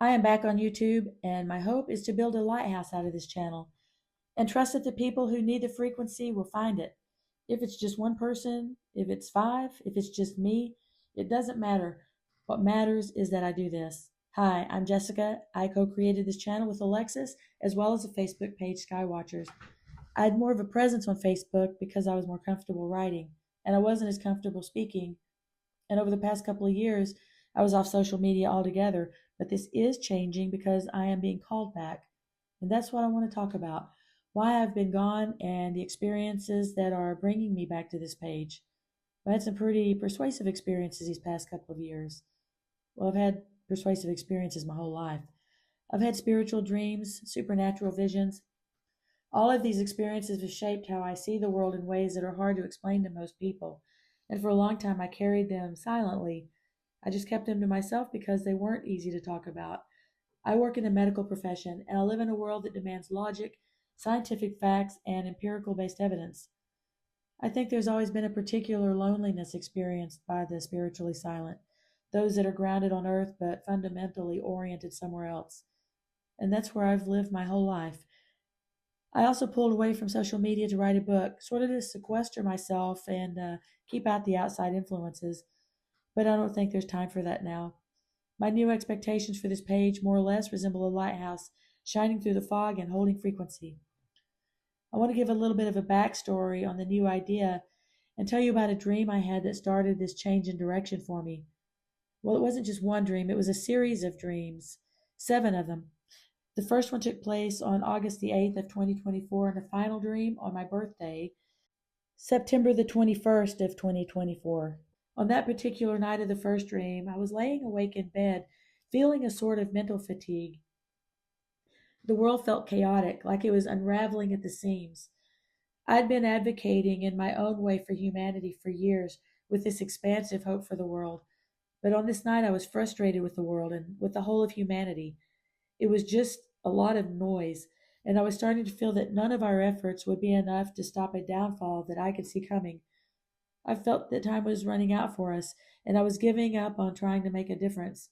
I am back on YouTube, and my hope is to build a lighthouse out of this channel and trust that the people who need the frequency will find it. If it's just one person, if it's five, if it's just me, it doesn't matter. What matters is that I do this. Hi, I'm Jessica. I co created this channel with Alexis as well as a Facebook page, Skywatchers. I had more of a presence on Facebook because I was more comfortable writing, and I wasn't as comfortable speaking. And over the past couple of years, I was off social media altogether. But this is changing because I am being called back. And that's what I want to talk about, why I've been gone and the experiences that are bringing me back to this page. I had some pretty persuasive experiences these past couple of years. Well, I've had persuasive experiences my whole life. I've had spiritual dreams, supernatural visions. All of these experiences have shaped how I see the world in ways that are hard to explain to most people. And for a long time, I carried them silently. I just kept them to myself because they weren't easy to talk about. I work in the medical profession, and I live in a world that demands logic, scientific facts, and empirical based evidence. I think there's always been a particular loneliness experienced by the spiritually silent, those that are grounded on earth but fundamentally oriented somewhere else. And that's where I've lived my whole life. I also pulled away from social media to write a book, sort of to sequester myself and keep out the outside influences. But I don't think there's time for that now. My new expectations for this page more or less resemble a lighthouse shining through the fog and holding frequency. I want to give a little bit of a backstory on the new idea and tell you about a dream I had that started this change in direction for me. Well, it wasn't just one dream, it was a series of dreams, 7 of them. The first one took place on August the 8th of 2024, and the final dream on my birthday, September the 21st of 2024. On that particular night of the first dream, I was laying awake in bed, feeling a sort of mental fatigue. The world felt chaotic, like it was unraveling at the seams. I'd been advocating in my own way for humanity for years with this expansive hope for the world. But on this night, I was frustrated with the world and with the whole of humanity. It was just a lot of noise, and I was starting to feel that none of our efforts would be enough to stop a downfall that I could see coming. I felt that time was running out for us, and I was giving up on trying to make a difference.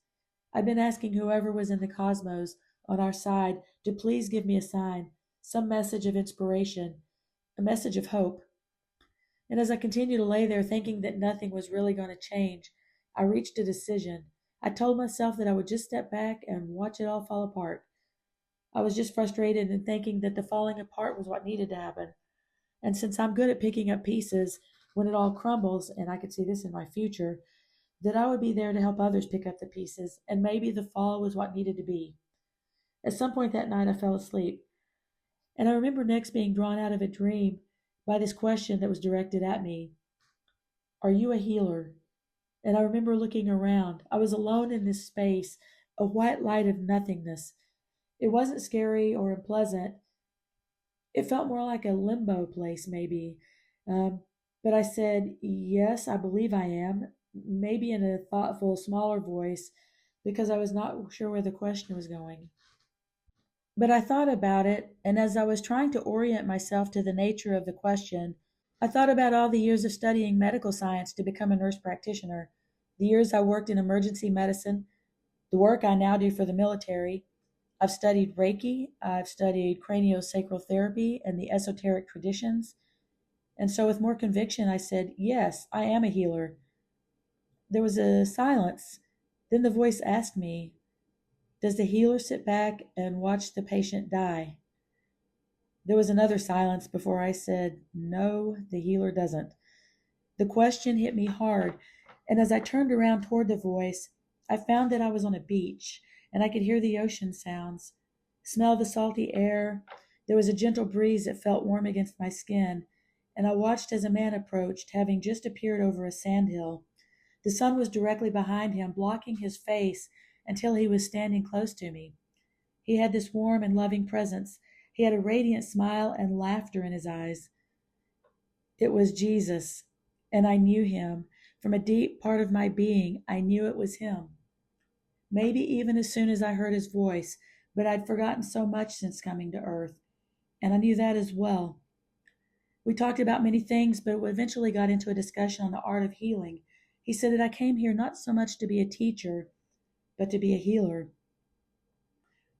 I'd been asking whoever was in the cosmos on our side to please give me a sign, some message of inspiration, a message of hope. And as I continued to lay there thinking that nothing was really going to change, I reached a decision. I told myself that I would just step back and watch it all fall apart. I was just frustrated and thinking that the falling apart was what needed to happen. And since I'm good at picking up pieces when it all crumbles, and I could see this in my future, that I would be there to help others pick up the pieces, and maybe the fall was what needed to be. At some point that night, I fell asleep, and I remember next being drawn out of a dream by this question that was directed at me: are you a healer? And I remember looking around. I was alone in this space, a white light of nothingness. It wasn't scary or unpleasant. It felt more like a limbo place, maybe. Um, but I said, yes, I believe I am, maybe in a thoughtful, smaller voice, because I was not sure where the question was going. But I thought about it, and as I was trying to orient myself to the nature of the question, I thought about all the years of studying medical science to become a nurse practitioner, the years I worked in emergency medicine, the work I now do for the military. I've studied Reiki, I've studied craniosacral therapy and the esoteric traditions. And so, with more conviction, I said, yes, I am a healer. There was a silence. Then the voice asked me, does the healer sit back and watch the patient die? There was another silence before I said, no, the healer doesn't. The question hit me hard, and as I turned around toward the voice, I found that I was on a beach, and I could hear the ocean sounds, smell the salty air. There was a gentle breeze that felt warm against my skin, and I watched as a man approached, having just appeared over a sandhill. The sun was directly behind him, blocking his face until he was standing close to me. He had this warm and loving presence. He had a radiant smile and laughter in his eyes. It was Jesus, and I knew him. From a deep part of my being, I knew it was him. Maybe even as soon as I heard his voice, but I'd forgotten so much since coming to Earth, and I knew that as well. We talked about many things, but we eventually got into a discussion on the art of healing. He said that I came here not so much to be a teacher, but to be a healer.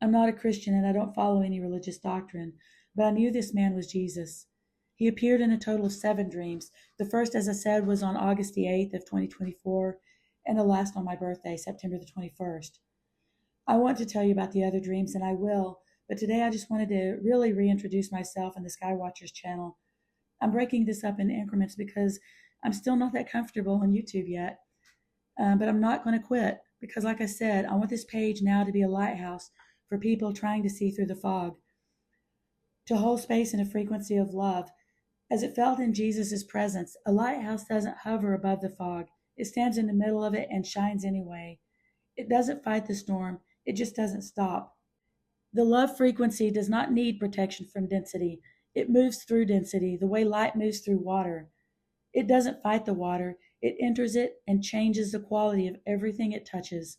I'm not a Christian and I don't follow any religious doctrine, but I knew this man was Jesus. He appeared in a total of 7 dreams. The first, as I said, was on August the 8th of 2024, and the last on my birthday, September the 21st. I want to tell you about the other dreams, and I will, but today I just wanted to really reintroduce myself and the Skywatchers channel. I'm breaking this up in increments because I'm still not that comfortable on YouTube yet, but I'm not going to quit because, like I said, I want this page now to be a lighthouse for people trying to see through the fog, to hold space in a frequency of love. As it felt in Jesus' presence, a lighthouse doesn't hover above the fog. It stands in the middle of it and shines anyway. It doesn't fight the storm, it just doesn't stop. The love frequency does not need protection from density. It moves through density the way light moves through water. It doesn't fight the water, it enters it and changes the quality of everything it touches.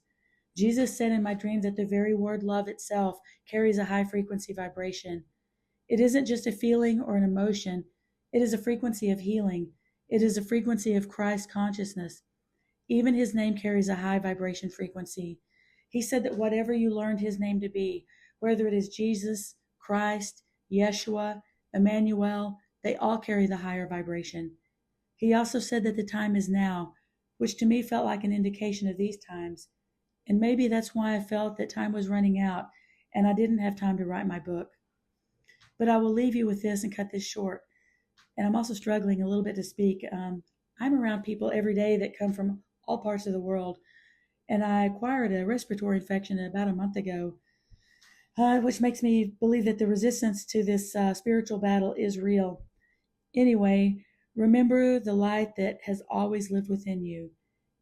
Jesus said in my dream that the very word love itself carries a high frequency vibration. It isn't just a feeling or an emotion, it is a frequency of healing. It is a frequency of Christ consciousness. Even his name carries a high vibration frequency. He said that whatever you learned his name to be, whether it is Jesus, Christ, Yeshua, Emmanuel, they all carry the higher vibration. He also said that the time is now, which to me felt like an indication of these times. And maybe that's why I felt that time was running out and I didn't have time to write my book. But I will leave you with this and cut this short. And I'm also struggling a little bit to speak. I'm around people every day that come from all parts of the world. And I acquired a respiratory infection about a month ago, which makes me believe that the resistance to this spiritual battle is real. Anyway, remember the light that has always lived within you.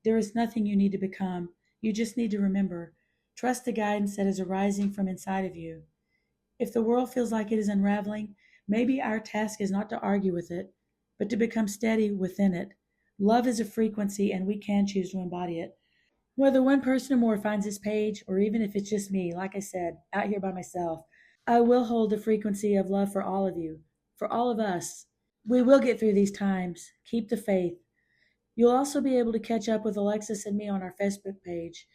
There is nothing you need to become. You just need to remember. Trust the guidance that is arising from inside of you. If the world feels like it is unraveling, maybe our task is not to argue with it, but to become steady within it. Love is a frequency, and we can choose to embody it. Whether one person or more finds this page, or even if it's just me, like I said, out here by myself, I will hold the frequency of love for all of you, for all of us. We will get through these times. Keep the faith. You'll also be able to catch up with Alexis and me on our Facebook page.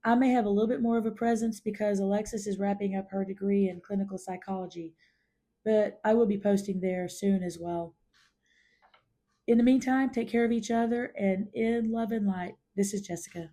I may have a little bit more of a presence because Alexis is wrapping up her degree in clinical psychology, but I will be posting there soon as well. In the meantime, take care of each other and in love and light. This is Jessica.